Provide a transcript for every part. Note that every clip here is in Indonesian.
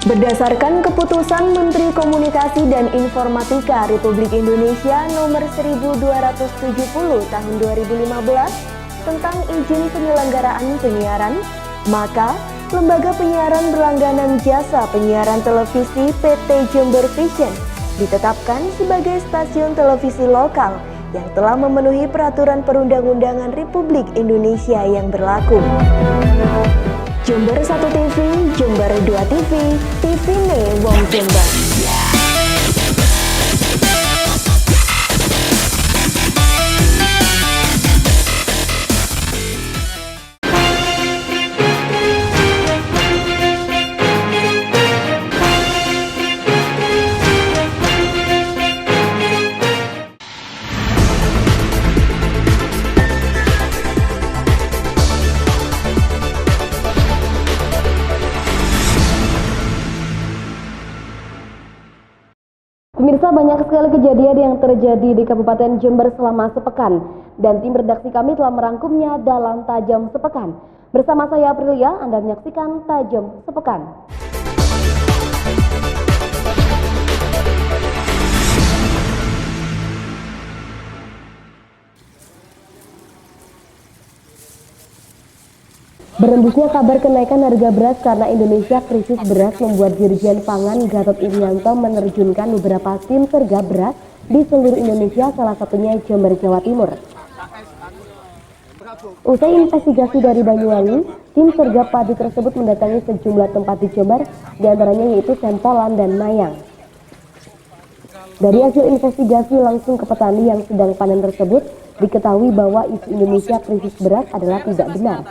Berdasarkan keputusan Menteri Komunikasi dan Informatika Republik Indonesia nomor 1270 tahun 2015 tentang izin penyelenggaraan penyiaran, maka Lembaga Penyiaran Berlangganan Jasa Penyiaran Televisi PT Jember Vision ditetapkan sebagai stasiun televisi lokal yang telah memenuhi peraturan perundang-undangan Republik Indonesia yang berlaku. Jember 1 TV, Jember 2 TV, TV-ne Wong Jember. Pemirsa, banyak sekali kejadian yang terjadi di Kabupaten Jember selama sepekan dan tim redaksi kami telah merangkumnya dalam Tajam Sepekan. Bersama saya Aprilia, Anda menyaksikan Tajam Sepekan. Berembusnya kabar kenaikan harga beras karena Indonesia krisis beras membuat Dirjen Pangan Gatot Irianto menerjunkan beberapa tim serga beras di seluruh Indonesia, salah satunya Jember, Jawa Timur. Usai investigasi dari Banyuwangi, tim serga padi tersebut mendatangi sejumlah tempat di Jember, diantaranya yaitu Sempolan dan Mayang. Dari hasil investigasi langsung ke petani yang sedang panen tersebut, diketahui bahwa isu Indonesia krisis beras adalah tidak benar.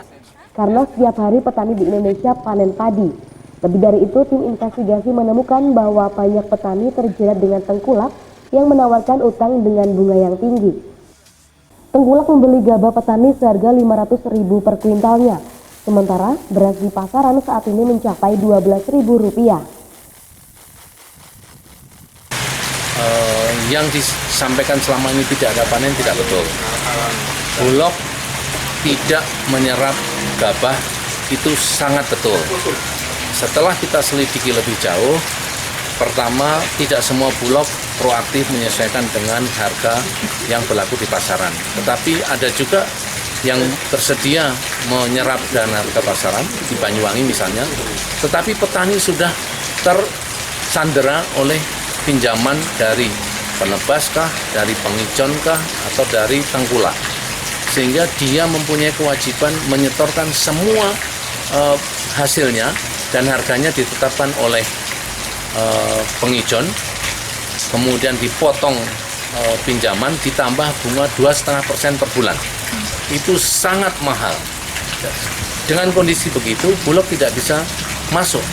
Karena setiap hari petani di Indonesia panen padi. Lebih dari itu, tim investigasi menemukan bahwa banyak petani terjerat dengan tengkulak yang menawarkan utang dengan bunga yang tinggi. Tengkulak membeli gabah petani seharga Rp500.000 per kuintalnya, sementara beras di pasaran saat ini mencapai Rp12.000. Yang disampaikan selama ini tidak ada panen tidak betul. Bulog tidak menyerap gabah itu sangat betul. Setelah kita selidiki lebih jauh, pertama tidak semua bulog proaktif menyesuaikan dengan harga yang berlaku di pasaran. Tetapi ada juga yang tersedia menyerap dengan harga pasaran di Banyuwangi misalnya. Tetapi petani sudah tersandera oleh pinjaman dari penebaskah, dari pengijonkah, atau dari tengkulak. Sehingga dia mempunyai kewajiban menyetorkan semua hasilnya dan harganya ditetapkan oleh pengijon, kemudian dipotong pinjaman ditambah bunga 2,5% per bulan. Itu sangat mahal. Dengan kondisi begitu, Bulog tidak bisa masuk,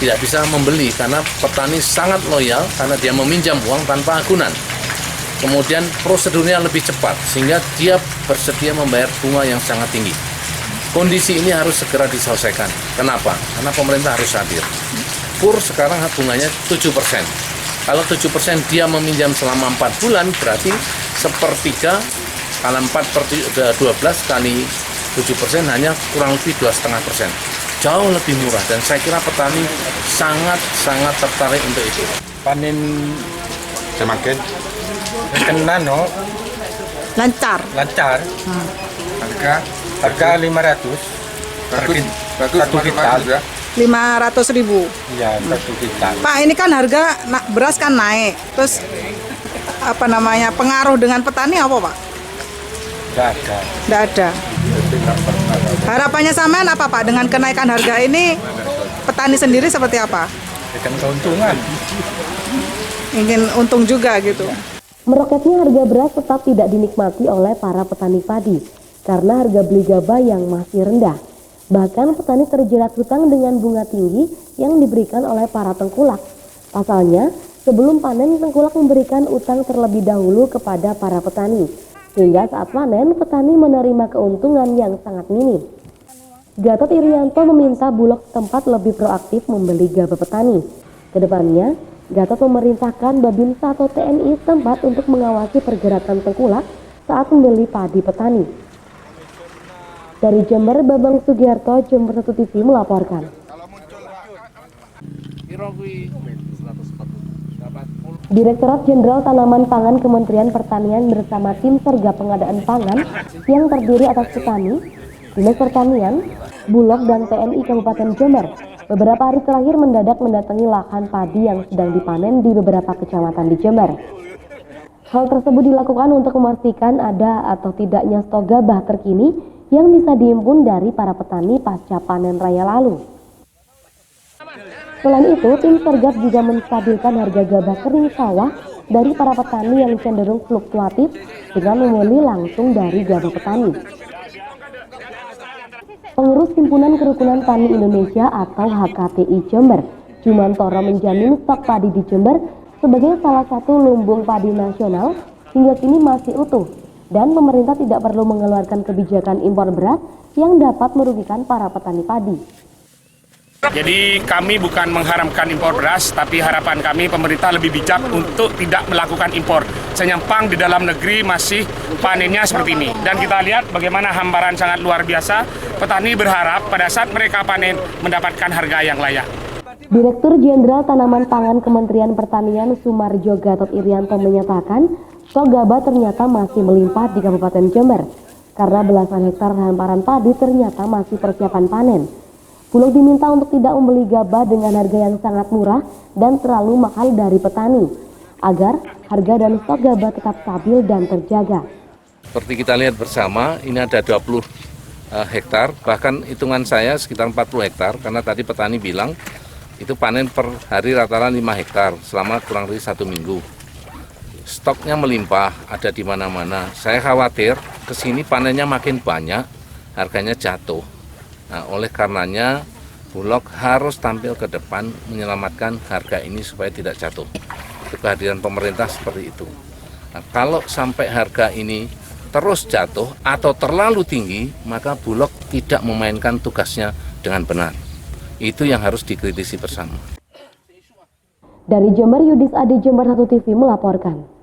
tidak bisa membeli karena petani sangat loyal karena dia meminjam uang tanpa agunan. Kemudian prosedurnya lebih cepat sehingga dia bersedia membayar bunga yang sangat tinggi. Kondisi ini harus segera diselesaikan. Kenapa? Karena pemerintah harus hadir. KUR sekarang bunganya 7%. Kalau 7% dia meminjam selama 4 bulan berarti sepertiga, kalau 4/12 kali 7% hanya kurang lebih 2,5%. Jauh lebih murah dan saya kira petani sangat tertarik untuk itu. Panen semakin kena lancar. Harga 500 satu kintal ya. 500.000. Iya, satu kintal. Pak, ini kan harga beras kan naik. Terus pengaruh dengan petani apa, Pak? Tidak ada. Harapannya sampean apa, Pak, dengan kenaikan harga ini? Petani sendiri seperti apa? Akan keuntungan. Ingin untung juga gitu. Meroketnya harga beras tetap tidak dinikmati oleh para petani padi karena harga beli gabah yang masih rendah. Bahkan petani terjerat hutang dengan bunga tinggi yang diberikan oleh para tengkulak. Pasalnya, sebelum panen tengkulak memberikan utang terlebih dahulu kepada para petani. Sehingga saat panen, petani menerima keuntungan yang sangat minim. Gatot Irianto meminta Bulog setempat lebih proaktif membeli gabah petani. Kedepannya, Gatot memerintahkan Babinsa atau TNI setempat untuk mengawasi pergerakan tengkulak saat membeli padi petani. Dari Jember, Bambang Sugiarto, Jember 1 TV melaporkan. Direktorat Jenderal Tanaman Pangan Kementerian Pertanian bersama tim sergap pengadaan pangan yang terdiri atas petani, Dinas Pertanian, Bulog, dan TNI Kabupaten Jember beberapa hari terakhir mendadak mendatangi lahan padi yang sedang dipanen di beberapa kecamatan di Jember. Hal tersebut dilakukan untuk memastikan ada atau tidaknya stok gabah terkini yang bisa dihimpun dari para petani pasca panen raya lalu. Selain itu, tim sergap juga menstabilkan harga gabah kering sawah dari para petani yang cenderung fluktuatif dengan memilih langsung dari gabah petani. Pengurus Himpunan Kerukunan Tani Indonesia atau HKTI Jember, Jumantoro, menjamin stok padi di Jember sebagai salah satu lumbung padi nasional hingga kini masih utuh dan pemerintah tidak perlu mengeluarkan kebijakan impor beras yang dapat merugikan para petani padi. Jadi kami bukan mengharamkan impor beras, tapi harapan kami pemerintah lebih bijak untuk tidak melakukan impor. Senyampang di dalam negeri masih panennya seperti ini. Dan kita lihat bagaimana hamparan sangat luar biasa. Petani berharap pada saat mereka panen mendapatkan harga yang layak. Direktur Jenderal Tanaman Pangan Kementerian Pertanian Sumarjo Gatot Irianto menyatakan stok gabah ternyata masih melimpah di Kabupaten Jember karena belasan hektar hamparan padi ternyata masih persiapan panen. Bulog diminta untuk tidak membeli gabah dengan harga yang sangat murah dan terlalu mahal dari petani, agar harga dan stok gabah tetap stabil dan terjaga. Seperti kita lihat bersama, ini ada 20 hektar, bahkan hitungan saya sekitar 40 hektar, karena tadi petani bilang itu panen per hari rata-rata 5 hektar selama kurang lebih 1 minggu. Stoknya melimpah, ada di mana-mana. Saya khawatir kesini panennya makin banyak, harganya jatuh. Nah, oleh karenanya Bulog harus tampil ke depan menyelamatkan harga ini supaya tidak jatuh. Itu kehadiran pemerintah seperti itu. Nah, kalau sampai harga ini terus jatuh atau terlalu tinggi, maka Bulog tidak memainkan tugasnya dengan benar. Itu yang harus dikritisi bersama. Dari Jember, Yudis Adi, Jember 1 TV melaporkan.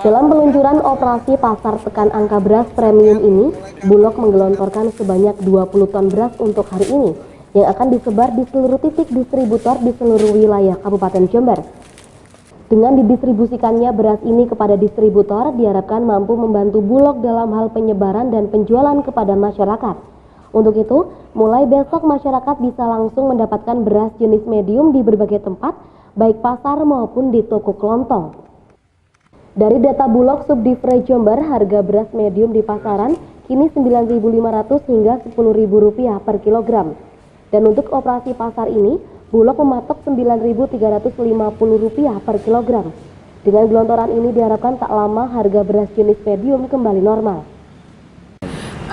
Dalam peluncuran operasi pasar tekan angka beras premium ini, Bulog menggelontorkan sebanyak 20 ton beras untuk hari ini yang akan disebar di seluruh titik distributor di seluruh wilayah Kabupaten Jember. Dengan didistribusikannya beras ini kepada distributor, diharapkan mampu membantu Bulog dalam hal penyebaran dan penjualan kepada masyarakat. Untuk itu, mulai besok masyarakat bisa langsung mendapatkan beras jenis medium di berbagai tempat, baik pasar maupun di toko kelontong. Dari data Bulog Subdivre Jember, harga beras medium di pasaran kini Rp9.500 hingga Rp10.000 per kilogram. Dan untuk operasi pasar ini, Bulog mematok Rp9.350 per kilogram. Dengan gelontoran ini diharapkan tak lama harga beras jenis medium kembali normal.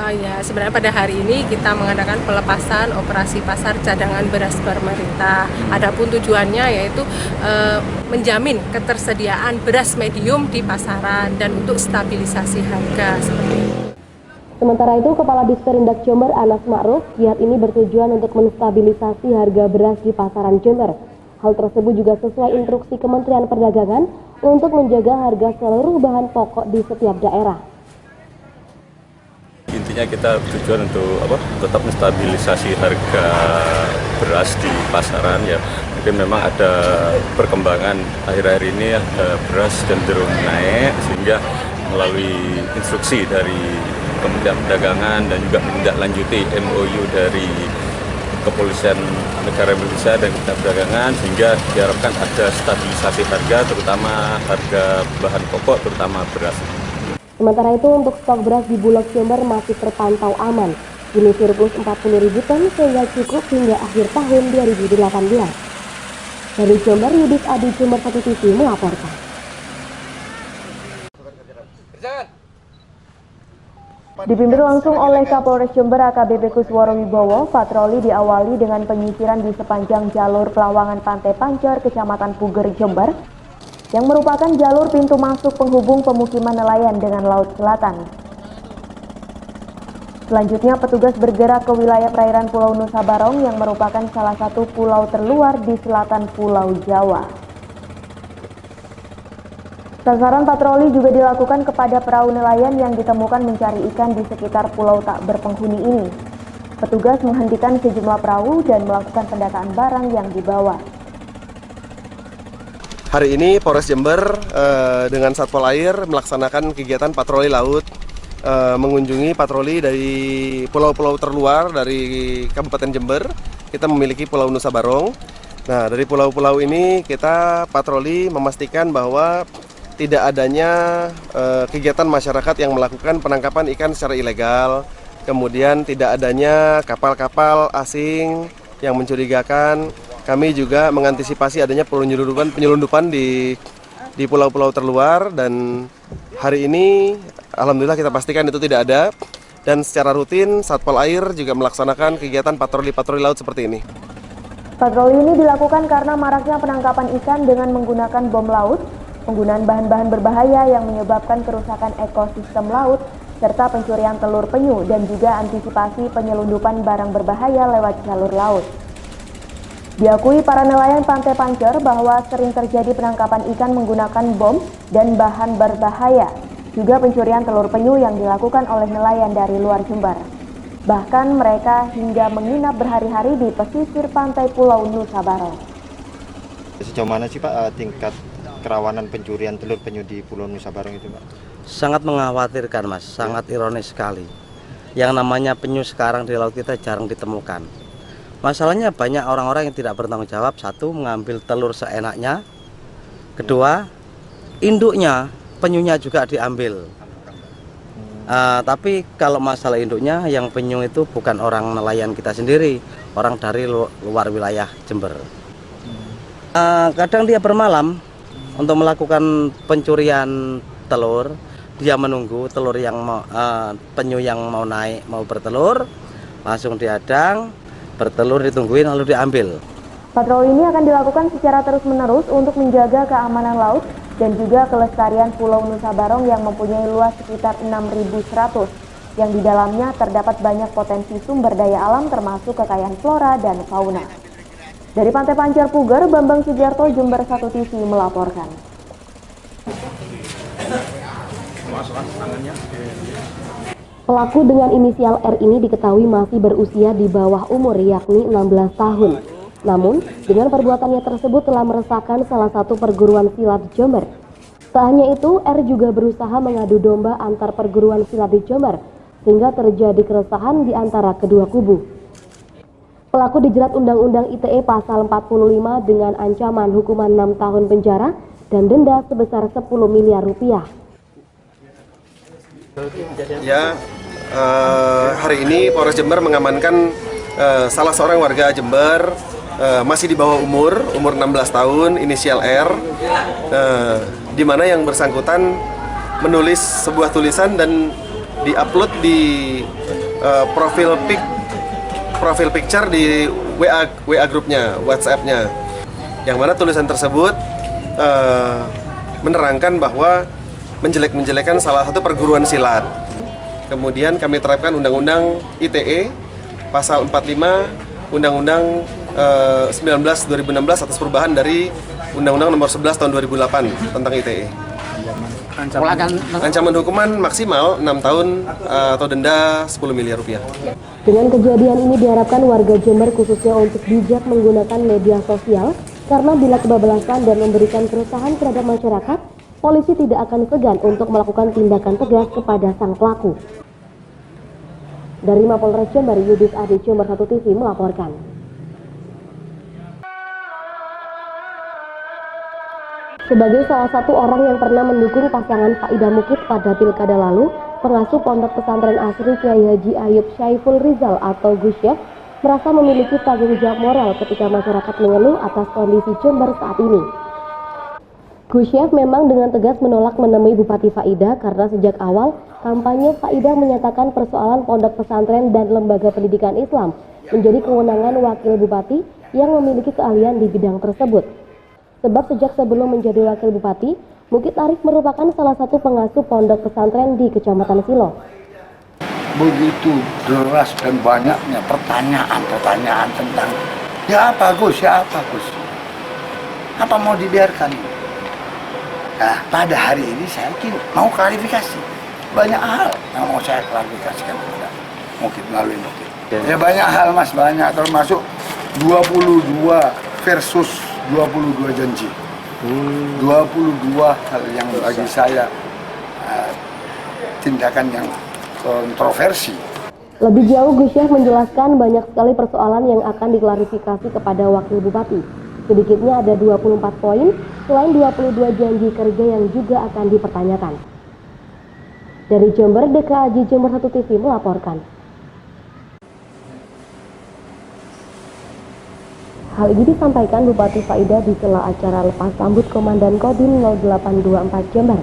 Ya, sebenarnya pada hari ini kita mengadakan pelepasan operasi pasar cadangan beras pemerintah. Adapun tujuannya yaitu menjamin ketersediaan beras medium di pasaran dan untuk stabilisasi harga seperti itu. Sementara itu, Kepala Disperindak Jember Anas Ma'ruf, jihad ini bertujuan untuk menstabilisasi harga beras di pasaran Jember. Hal tersebut juga sesuai instruksi Kementerian Perdagangan untuk menjaga harga seluruh bahan pokok di setiap daerah. Intinya kita tujuan untuk tetap menstabilisasi harga beras di pasaran ya. Tapi memang ada perkembangan akhir-akhir ini beras cenderung naik sehingga melalui instruksi dari Kementerian Perdagangan dan juga menindaklanjuti MOU dari Kepolisian Negara Indonesia dan Kementerian Perdagangan sehingga diharapkan ada stabilisasi harga terutama harga bahan pokok terutama beras. Sementara itu, untuk stok beras di Bulog Jember masih terpantau aman. Kini surplus 40.000 ton sehingga cukup hingga akhir tahun 2018. Dari Jember, Yudis Adi, Jember 1 TV melaporkan. Dipimpin langsung oleh Kapolres Jember AKBP Kusworo Wibowo, patroli diawali dengan penyisiran di sepanjang jalur Pelawangan Pantai Pancor, Kecamatan Puger, Jember, yang merupakan jalur pintu masuk penghubung pemukiman nelayan dengan Laut Selatan. Selanjutnya, petugas bergerak ke wilayah perairan Pulau Nusa Barong yang merupakan salah satu pulau terluar di selatan Pulau Jawa. Sasaran patroli juga dilakukan kepada perahu nelayan yang ditemukan mencari ikan di sekitar pulau tak berpenghuni ini. Petugas menghentikan sejumlah perahu dan melakukan pendataan barang yang dibawa. Hari ini Polres Jember dengan Satpol Air melaksanakan kegiatan patroli laut, mengunjungi patroli dari pulau-pulau terluar dari Kabupaten Jember. Kita memiliki Pulau Nusa Barong. Nah, dari pulau-pulau ini kita patroli memastikan bahwa tidak adanya kegiatan masyarakat yang melakukan penangkapan ikan secara ilegal. Kemudian tidak adanya kapal-kapal asing yang mencurigakan. Kami juga mengantisipasi adanya penyelundupan di pulau-pulau terluar, dan hari ini alhamdulillah kita pastikan itu tidak ada. Dan secara rutin Satpol Air juga melaksanakan kegiatan patroli laut seperti ini. Patroli ini dilakukan karena maraknya penangkapan ikan dengan menggunakan bom laut, penggunaan bahan-bahan berbahaya yang menyebabkan kerusakan ekosistem laut, serta pencurian telur penyu dan juga antisipasi penyelundupan barang berbahaya lewat jalur laut. Diakui para nelayan Pantai Pancer bahwa sering terjadi penangkapan ikan menggunakan bom dan bahan berbahaya, juga pencurian telur penyu yang dilakukan oleh nelayan dari luar Jember. Bahkan mereka hingga menginap berhari-hari di pesisir pantai Pulau Nusa Barong. Sejauh mana sih Pak tingkat kerawanan pencurian telur penyu di Pulau Nusa Barong itu Pak? Sangat mengkhawatirkan Mas, sangat ironis sekali. Yang namanya penyu sekarang di laut kita jarang ditemukan. Masalahnya banyak orang-orang yang tidak bertanggung jawab. Satu, mengambil telur seenaknya. Kedua, induknya, penyunya juga diambil. Tapi kalau masalah induknya, yang penyu itu bukan orang nelayan kita sendiri, orang dari luar wilayah Jember. Kadang dia bermalam untuk melakukan pencurian telur. Dia menunggu telur yang penyu yang mau naik, mau bertelur, langsung dihadang, bertelur ditungguin lalu diambil. Patroli ini akan dilakukan secara terus-menerus untuk menjaga keamanan laut dan juga kelestarian Pulau Nusa Barong yang mempunyai luas sekitar 6.100, yang di dalamnya terdapat banyak potensi sumber daya alam termasuk kekayaan flora dan fauna. Dari Pantai Pancer Puger, Bambang Sugiarto, Jember 1 TV melaporkan. Pelaku dengan inisial R ini diketahui masih berusia di bawah umur, yakni 16 tahun. Namun, dengan perbuatannya tersebut telah meresahkan salah satu perguruan silat di Jember. Tak hanya itu, R juga berusaha mengadu domba antar perguruan silat di Jember, sehingga terjadi keresahan di antara kedua kubu. Pelaku dijerat Undang-Undang ITE pasal 45 dengan ancaman hukuman 6 tahun penjara dan denda sebesar 10 miliar rupiah. Ya, hari ini Polres Jember mengamankan salah seorang warga Jember, masih di bawah umur 16 tahun, inisial R, di mana yang bersangkutan menulis sebuah tulisan dan diupload di profil picture di WA grupnya, WhatsApp-nya, yang mana tulisan tersebut menerangkan bahwa menjelek-menjelekan salah satu perguruan silat. Kemudian kami terapkan Undang-Undang ITE pasal 45 Undang-Undang 19/2016 atas perubahan dari Undang-Undang nomor 11 tahun 2008 tentang ITE. Ancaman hukuman maksimal 6 tahun atau denda 10 miliar rupiah. Dengan kejadian ini diharapkan warga Jember khususnya untuk bijak menggunakan media sosial, karena bila kebablasan dan memberikan keresahan terhadap masyarakat, polisi tidak akan segan untuk melakukan tindakan tegas kepada sang pelaku. Dari Mapolres Jember, Yudis Adi, Jember 1 TV melaporkan. Sebagai salah satu orang yang pernah mendukung pasangan Faidah Mukid pada pilkada lalu, pengasuh Pondok Pesantren Asri Kiai Haji Ayub Syaiful Rizal atau Gus Syekh merasa memiliki tanggung jawab moral ketika masyarakat mengeluh atas kondisi Jember saat ini. Gus Syekh memang dengan tegas menolak menemui Bupati Faidah karena sejak awal kampanye Faidah menyatakan persoalan pondok pesantren dan lembaga pendidikan Islam menjadi kewenangan wakil bupati yang memiliki keahlian di bidang tersebut. Sebab sejak sebelum menjadi wakil bupati, Mukid Arif merupakan salah satu pengasuh pondok pesantren di Kecamatan Silo. Begitu deras dan banyaknya pertanyaan tentang ya apa Gus, apa mau dibiarkan? Nah, pada hari ini saya mau klarifikasi banyak hal yang mau saya klarifikasikan kepada Mukid melalui Mukid. Ya banyak hal Mas, banyak, termasuk 22 versus 22 janji. 22 hal yang bagi saya tindakan yang kontroversi. Lebih jauh, Gus Syah menjelaskan banyak sekali persoalan yang akan diklarifikasi kepada Wakil Bupati. Sedikitnya ada 24 poin, selain 22 janji kerja yang juga akan dipertanyakan. Dari Jember, DKAJ Jember 1 TV melaporkan. Hal ini disampaikan Bupati Faidah di sela acara lepas sambut Komandan Kodim 0824 Jember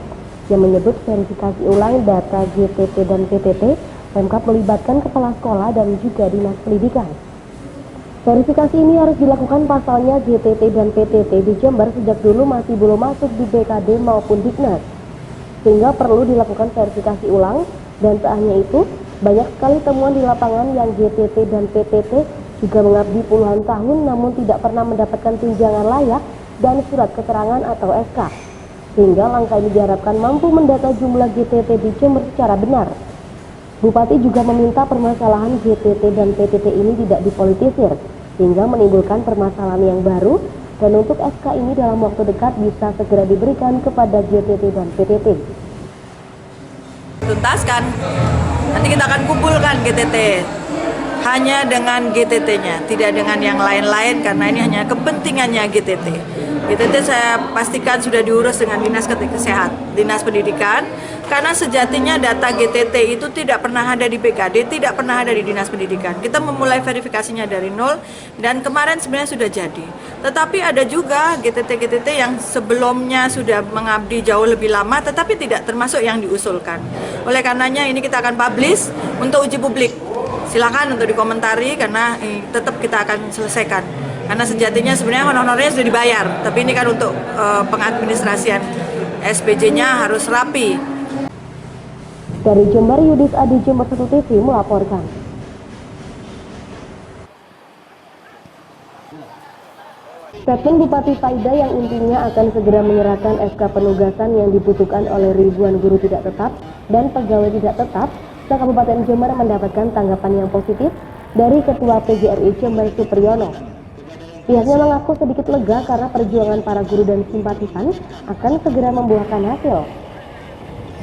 yang menyebut verifikasi ulang data GTT dan PTT Pemkab melibatkan kepala sekolah dan juga dinas pendidikan. Verifikasi ini harus dilakukan pasalnya GTT dan PTT di Jember sejak dulu masih belum masuk di BKD maupun Diknas, sehingga perlu dilakukan verifikasi ulang. Dan tak hanya itu, banyak sekali temuan di lapangan yang GTT dan PTT juga mengabdi puluhan tahun namun tidak pernah mendapatkan tunjangan layak dan surat keterangan atau SK, sehingga langkah ini diharapkan mampu mendata jumlah GTT di Jember secara benar. Bupati juga meminta permasalahan GTT dan PTT ini tidak dipolitisir, sehingga menimbulkan permasalahan yang baru, dan untuk SK ini dalam waktu dekat bisa segera diberikan kepada GTT dan PTT. Tuntaskan, nanti kita akan kumpulkan GTT, hanya dengan GTT-nya, tidak dengan yang lain-lain, karena ini hanya kepentingannya GTT. GTT saya pastikan sudah diurus dengan Dinas Kesehatan, Dinas Pendidikan, karena sejatinya data GTT itu tidak pernah ada di BKD, tidak pernah ada di Dinas Pendidikan. Kita memulai verifikasinya dari nol, dan kemarin sebenarnya sudah jadi. Tetapi ada juga GTT-GTT yang sebelumnya sudah mengabdi jauh lebih lama, tetapi tidak termasuk yang diusulkan. Oleh karenanya ini kita akan publish untuk uji publik. Silakan untuk dikomentari, karena tetap kita akan selesaikan. Karena sejatinya sebenarnya honornya sudah dibayar, tapi ini kan untuk pengadministrasian SPJ-nya harus rapi. Dari Jember, Yudis Adi Jember 1 TV melaporkan. Statement Bupati Faidah yang intinya akan segera menyerahkan SK penugasan yang dibutuhkan oleh ribuan guru tidak tetap dan pegawai tidak tetap Kabupaten Jember mendapatkan tanggapan yang positif dari Ketua PGRI Jember Supriyono. Pihaknya mengaku sedikit lega karena perjuangan para guru dan simpatisan akan segera membuahkan hasil.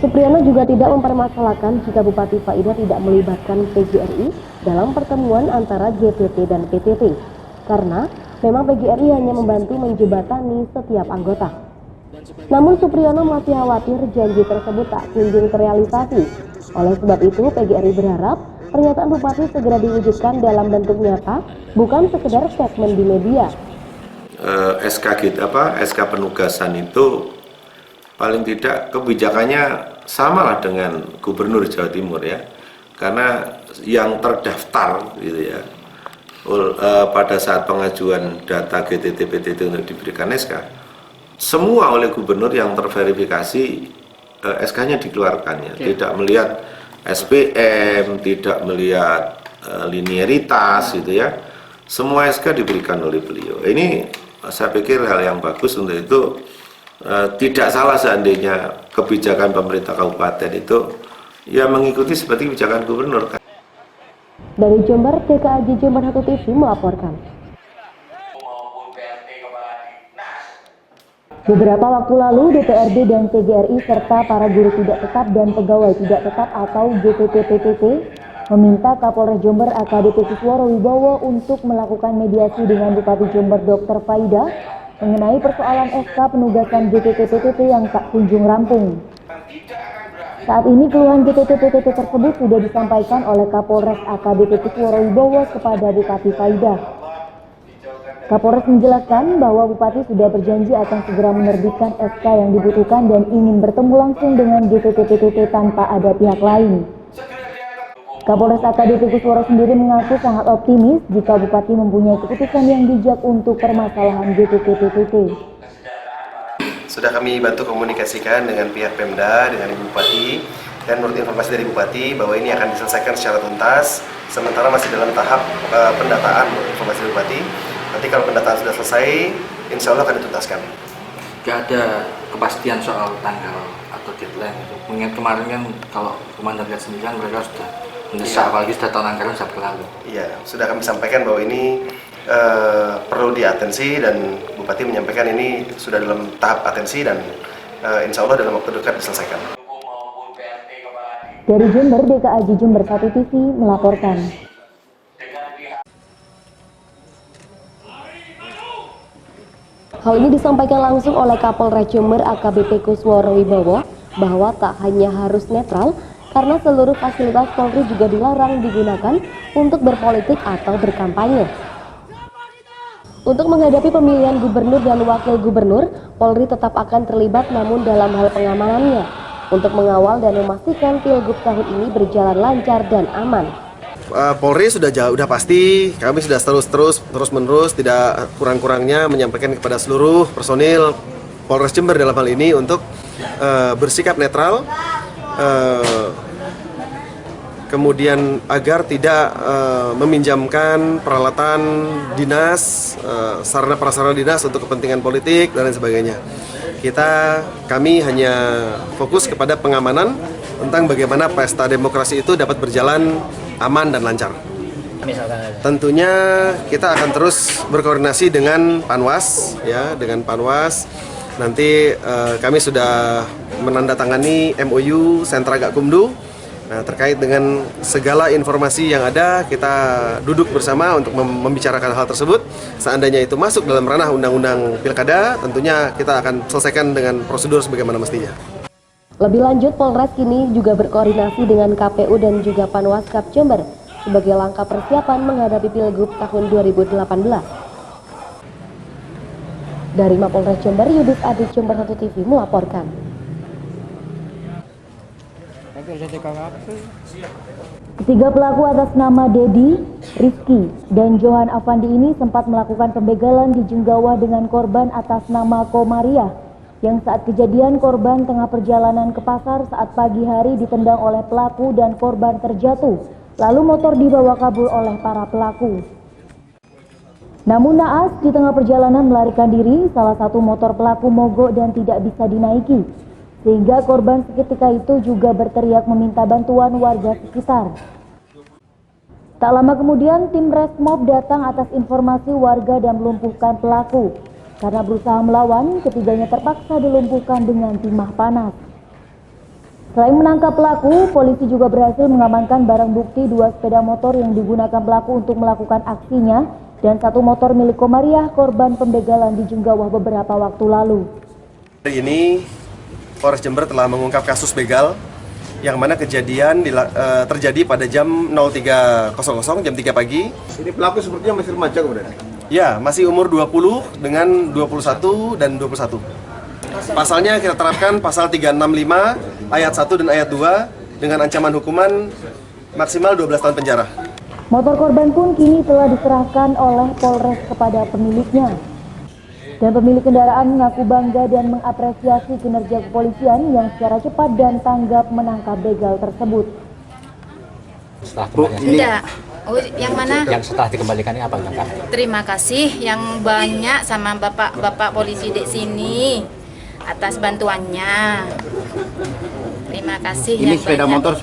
Supriyono juga tidak mempermasalahkan jika Bupati Faidah tidak melibatkan PGRI dalam pertemuan antara GTT dan PTT, karena memang PGRI hanya membantu menjembatani setiap anggota. Namun Supriyono masih khawatir janji tersebut tak kunjung terrealisasi. Oleh sebab itu, PGRI berharap pernyataan Bupati segera diwujudkan dalam bentuk nyata, bukan sekedar statement di media. SK penugasan itu paling tidak kebijakannya samalah dengan Gubernur Jawa Timur ya, karena yang terdaftar gitu ya pada saat pengajuan data GTT PTT untuk diberikan SK, semua oleh Gubernur yang terverifikasi SK-nya dikeluarkannya, tidak melihat SPM, tidak melihat linearitas gitu ya. Semua SK diberikan oleh beliau. Ini saya pikir hal yang bagus. Untuk itu tidak salah seandainya kebijakan pemerintah kabupaten itu ya mengikuti seperti kebijakan gubernur. Dari Jember, DKAJ Jember 1 TV melaporkan. Beberapa waktu lalu, DPRD dan PGRI serta para guru tidak tetap dan pegawai tidak tetap atau GTT-PTT meminta Kapolres Jember AKBP Susworo Wibowo untuk melakukan mediasi dengan Bupati Jember Dr. Faidah mengenai persoalan SK penugasan GTT-PTT yang tak kunjung rampung. Saat ini keluhan GTT-PTT tersebut sudah disampaikan oleh Kapolres AKBP Susworo Wibowo kepada Bupati Faidah. Kapolres menjelaskan bahwa Bupati sudah berjanji akan segera menerbitkan SK yang dibutuhkan dan ingin bertemu langsung dengan GTT-PTT tanpa ada pihak lain. Kapolres AKBP Susworo sendiri mengaku sangat optimis jika Bupati mempunyai keputusan yang bijak untuk permasalahan GTT-PTT. Sudah kami bantu komunikasikan dengan pihak Pemda, dengan Ibu Bupati, dan menurut informasi dari Bupati bahwa ini akan diselesaikan secara tuntas, sementara masih dalam tahap pendataan informasi dari Bupati. Nanti kalau pendataan sudah selesai, insya Allah akan dituntaskan. Gak ada kepastian soal tanggal atau deadline itu. Mengingat kemarin kan kalau Komandan Lihat sendiri kan mereka sudah mendesak, apalagi sudah tahun anggaran sudah berlalu. Iya, sudah kami sampaikan bahwa ini perlu diatensi dan Bupati menyampaikan ini sudah dalam tahap atensi dan insya Allah dalam waktu dekat diselesaikan. Dari Jember, DKAJ Jember 1 TV melaporkan. Hal ini disampaikan langsung oleh Kapolres Jember AKBP Kusworo Wibowo bahwa tak hanya harus netral karena seluruh fasilitas Polri juga dilarang digunakan untuk berpolitik atau berkampanye. Untuk menghadapi pemilihan gubernur dan wakil gubernur, Polri tetap akan terlibat namun dalam hal pengamanannya untuk mengawal dan memastikan Pilgub tahun ini berjalan lancar dan aman. Polri sudah pasti, kami sudah terus-menerus tidak kurang-kurangnya menyampaikan kepada seluruh personil Polres Jember dalam hal ini untuk bersikap netral, kemudian agar tidak meminjamkan peralatan dinas, sarana prasarana dinas untuk kepentingan politik dan lain sebagainya. Kami hanya fokus kepada pengamanan tentang bagaimana pesta demokrasi itu dapat berjalan aman dan lancar. Tentunya kita akan terus berkoordinasi dengan Panwas, ya, dengan Panwas. Nanti kami sudah menandatangani MOU Sentra Gakumdu. Nah, terkait dengan segala informasi yang ada, kita duduk bersama untuk membicarakan hal tersebut. Seandainya itu masuk dalam ranah Undang-Undang Pilkada, tentunya kita akan selesaikan dengan prosedur sebagaimana mestinya. Lebih lanjut, Polres kini juga berkoordinasi dengan KPU dan juga Panwaskap Jember sebagai langkah persiapan menghadapi Pilgub tahun 2018. Dari Mapolres Jember, Yudis Adi, Jember 1 TV melaporkan. Ketiga pelaku atas nama Dedi, Rizky, dan Johan Afandi ini sempat melakukan pembegalan di Jenggawa dengan korban atas nama Komariah, yang saat kejadian korban tengah perjalanan ke pasar saat pagi hari ditendang oleh pelaku dan korban terjatuh, lalu motor dibawa kabur oleh para pelaku. Namun naas, di tengah perjalanan melarikan diri, salah satu motor pelaku mogok dan tidak bisa dinaiki, sehingga korban seketika itu juga berteriak meminta bantuan warga sekitar. Tak lama kemudian, tim Resmob datang atas informasi warga dan melumpuhkan pelaku. Karena berusaha melawan, ketiganya terpaksa dilumpuhkan dengan timah panas. Selain menangkap pelaku, polisi juga berhasil mengamankan barang bukti 2 sepeda motor yang digunakan pelaku untuk melakukan aksinya dan 1 motor milik Komariah, korban pembegalan di Jenggawah beberapa waktu lalu. Hari ini Polres Jember telah mengungkap kasus begal yang mana kejadian terjadi pada jam 03.00, jam 3 pagi. Ini pelaku sepertinya masih remaja kemudian? Ya, masih umur 20 dengan 21 dan 21. Pasalnya kita terapkan pasal 365 ayat 1 dan ayat 2 dengan ancaman hukuman maksimal 12 tahun penjara. Motor korban pun kini telah diserahkan oleh Polres kepada pemiliknya. Dan pemilik kendaraan mengaku bangga dan mengapresiasi kinerja kepolisian yang secara cepat dan tanggap menangkap begal tersebut. Tidak. Oh, yang mana? Yang setelah dikembalikan ini apa, Kak? Terima kasih yang banyak sama bapak polisi di sini atas bantuannya. Terima kasih. Ini sepeda motor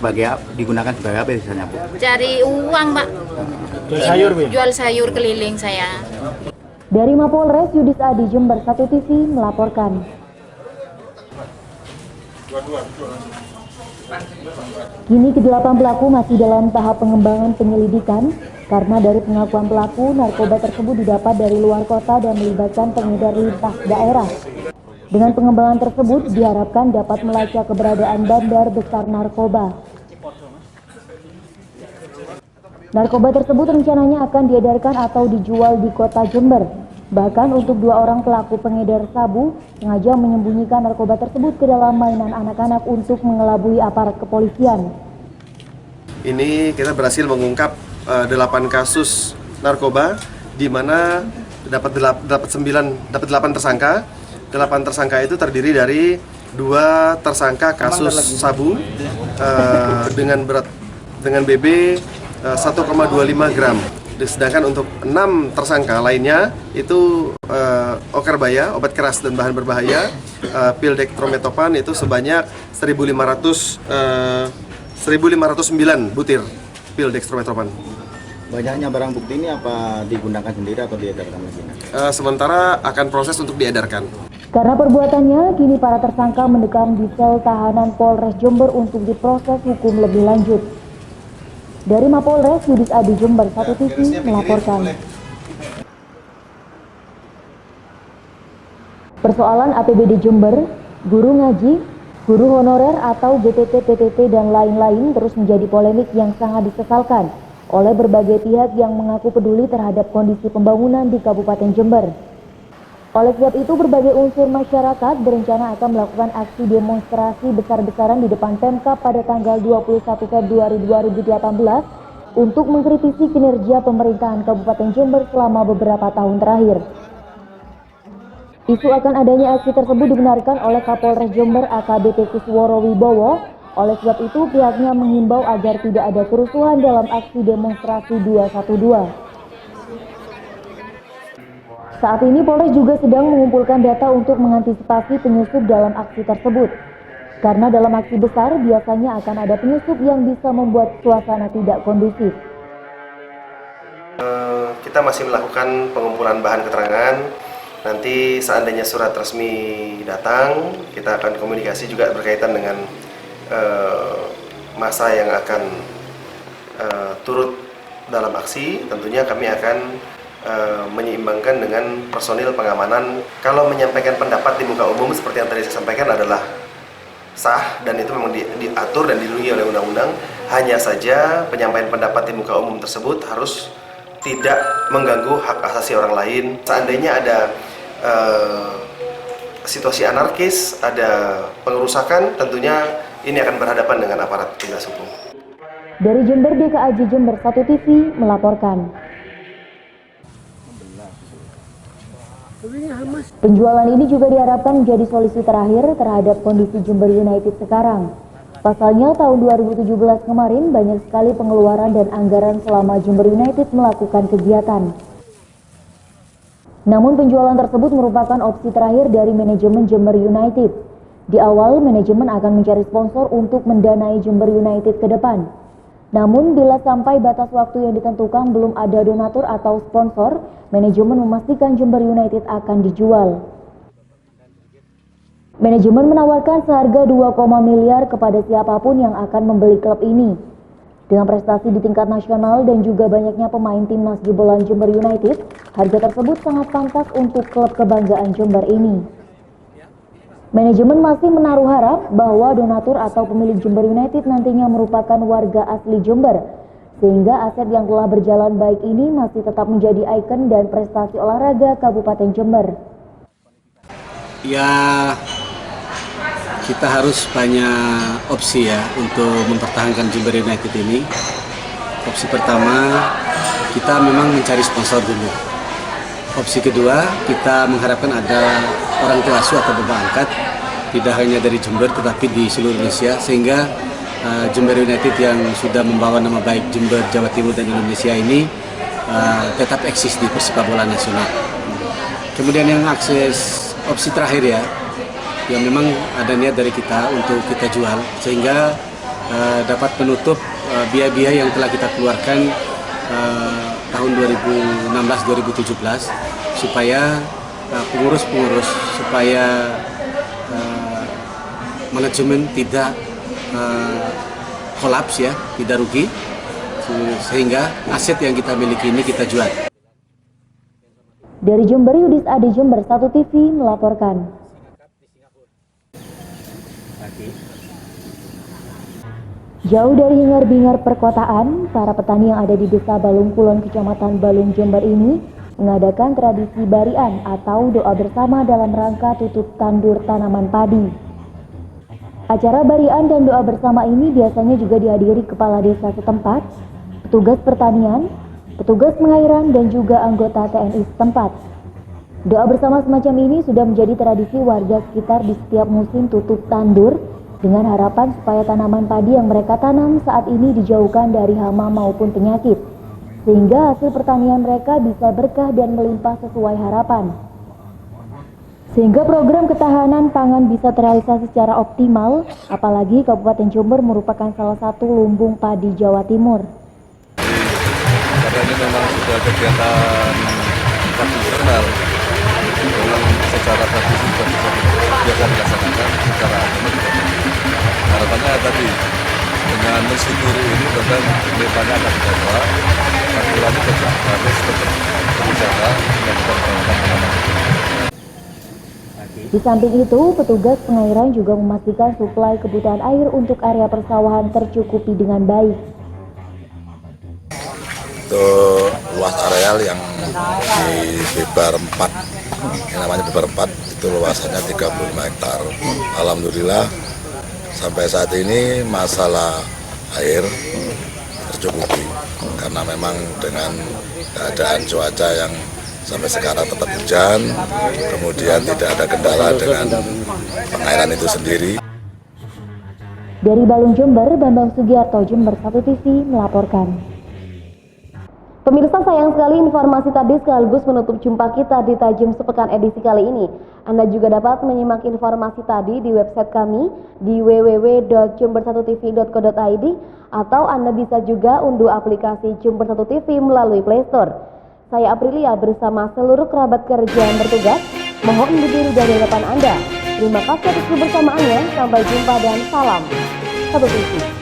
digunakan sebagai apa biasanya, Bu? Cari uang, Pak. Jual sayur, Bu? Jual sayur keliling saya. Dari Mapolres, Yudis Adi, Jember 1 TV melaporkan. Kini ke-8 pelaku masih dalam tahap pengembangan penyelidikan karena dari pengakuan pelaku, narkoba tersebut didapat dari luar kota dan melibatkan pengedar lintas daerah. Dengan pengembangan tersebut diharapkan dapat melacak keberadaan bandar besar narkoba. Narkoba tersebut rencananya akan diedarkan atau dijual di kota Jember. Bahkan untuk 2 orang pelaku pengedar sabu sengaja menyembunyikan narkoba tersebut ke dalam mainan anak-anak untuk mengelabui aparat kepolisian. Ini kita berhasil mengungkap 8 kasus narkoba di mana dapat 8 tersangka. 8 tersangka itu terdiri dari 2 tersangka kasus sabu dengan BB 1,25 gram. Sedangkan untuk 6 tersangka lainnya itu okarbaya, obat keras dan bahan berbahaya, pil dextromethorphan itu sebanyak 1.509 butir. pil dextromethorphan. Banyaknya barang bukti ini apa digunakan sendiri atau diedarkan lagi? Sementara akan proses untuk diedarkan. Karena perbuatannya, kini para tersangka mendekam di sel tahanan Polres Jember untuk diproses hukum lebih lanjut. Dari Mapolres, Yudis Adi Jember 1 TV melaporkan. Persoalan APBD Jember, guru ngaji, guru honorer atau GTT, PTT, dan lain-lain terus menjadi polemik yang sangat disesalkan oleh berbagai pihak yang mengaku peduli terhadap kondisi pembangunan di Kabupaten Jember. Oleh sebab itu, berbagai unsur masyarakat berencana akan melakukan aksi demonstrasi besar-besaran di depan Pemkab pada tanggal 21 Februari 2018 untuk mengkritisi kinerja pemerintahan Kabupaten Jember selama beberapa tahun terakhir. Isu akan adanya aksi tersebut dibenarkan oleh Kapolres Jember AKBP Kusworo Wibowo. Oleh sebab itu, pihaknya menghimbau agar tidak ada kerusuhan dalam aksi demonstrasi 212. Saat ini Polres juga sedang mengumpulkan data untuk mengantisipasi penyusup dalam aksi tersebut. Karena dalam aksi besar biasanya akan ada penyusup yang bisa membuat suasana tidak kondusif. Kita masih melakukan pengumpulan bahan keterangan. Nanti seandainya surat resmi datang, kita akan komunikasi juga berkaitan dengan masa yang akan turut dalam aksi. Tentunya kami akan menyeimbangkan dengan personil pengamanan. Kalau menyampaikan pendapat di muka umum seperti yang tadi saya sampaikan adalah sah dan itu memang diatur dan dilindungi oleh undang-undang. Hanya saja penyampaian pendapat di muka umum tersebut harus tidak mengganggu hak asasi orang lain. Seandainya ada situasi anarkis, ada pengerusakan, tentunya ini akan berhadapan dengan aparat penegak hukum. Dari Jember, DKAJ Jember 1 TV melaporkan. Penjualan ini juga diharapkan menjadi solusi terakhir terhadap kondisi Jember United sekarang. Pasalnya tahun 2017 kemarin banyak sekali pengeluaran dan anggaran selama Jember United melakukan kegiatan. Namun penjualan tersebut merupakan opsi terakhir dari manajemen Jember United. Di awal, manajemen akan mencari sponsor untuk mendanai Jember United ke depan. Namun, bila sampai batas waktu yang ditentukan belum ada donatur atau sponsor, manajemen memastikan Jember United akan dijual. Manajemen menawarkan seharga 2, miliar kepada siapapun yang akan membeli klub ini. Dengan prestasi di tingkat nasional dan juga banyaknya pemain timnas jebolan Jember United, harga tersebut sangat pantas untuk klub kebanggaan Jember ini. Manajemen masih menaruh harap bahwa donatur atau pemilik Jember United nantinya merupakan warga asli Jember, sehingga aset yang telah berjalan baik ini masih tetap menjadi ikon dan prestasi olahraga Kabupaten Jember. Ya, kita harus banyak opsi ya untuk mempertahankan Jember United ini. Opsi pertama, kita memang mencari sponsor dulu. Opsi kedua, kita mengharapkan ada orang tua asuh atau bapak angkat, tidak hanya dari Jember tetapi di seluruh Indonesia, sehingga Jember United yang sudah membawa nama baik Jember, Jawa Timur, dan Indonesia ini tetap eksis di persepak bola nasional. Kemudian yang akses opsi terakhir ya, yang memang ada niat dari kita untuk kita jual, sehingga dapat menutup biaya-biaya yang telah kita keluarkan tahun 2016-2017 supaya pengurus-pengurus, supaya manajemen tidak kolaps ya, tidak rugi, sehingga aset yang kita miliki ini kita jual. Dari Jember, Yudis Adi Jember 1 TV melaporkan. Jauh dari hingar-bingar perkotaan, para petani yang ada di Desa Balung Kulon, Kecamatan Balung, Jember ini mengadakan tradisi barian atau doa bersama dalam rangka tutup tandur tanaman padi. Acara barian dan doa bersama ini biasanya juga dihadiri kepala desa setempat, petugas pertanian, petugas pengairan, dan juga anggota TNI setempat. Doa bersama semacam ini sudah menjadi tradisi warga sekitar di setiap musim tutup tandur, dengan harapan supaya tanaman padi yang mereka tanam saat ini dijauhkan dari hama maupun penyakit, sehingga hasil pertanian mereka bisa berkah dan melimpah sesuai harapan. Sehingga program ketahanan pangan bisa terrealisasi secara optimal, apalagi Kabupaten Jember merupakan salah satu lumbung padi Jawa Timur. ada kegiatan tradisional memang secara tradisi biasa dilaksanakan secara agama juga. Harapannya tadi dengan mensyukuri ini bahkan depannya akan dibawa aturan tetap harus tetap berusaha melakukan perawatan. Di samping itu, petugas pengairan juga memastikan suplai kebutuhan air untuk area persawahan tercukupi dengan baik. Untuk luas areal yang di Bebar 4, yang namanya Bebar 4, itu luasannya 35 hektar. Alhamdulillah sampai saat ini masalah air tercukupi karena memang dengan keadaan cuaca yang sampai sekarang tetap hujan, kemudian tidak ada kendala dengan pengairan itu sendiri. Dari Balung Jember, Bambang Sugiarto, Jember 1 TV melaporkan. Pemirsa, sayang sekali informasi tadi sekaligus menutup jumpa kita di Tajam Sepekan edisi kali ini. Anda juga dapat menyimak informasi tadi di website kami di www.jember1tv.co.id atau Anda bisa juga unduh aplikasi Jember 1 TV melalui Play Store. Saya Aprilia bersama seluruh kerabat kerja yang bertugas mohon berdiri dari hadapan Anda. Terima kasih atas kebersamaannya, sampai jumpa dan salam 1 TV.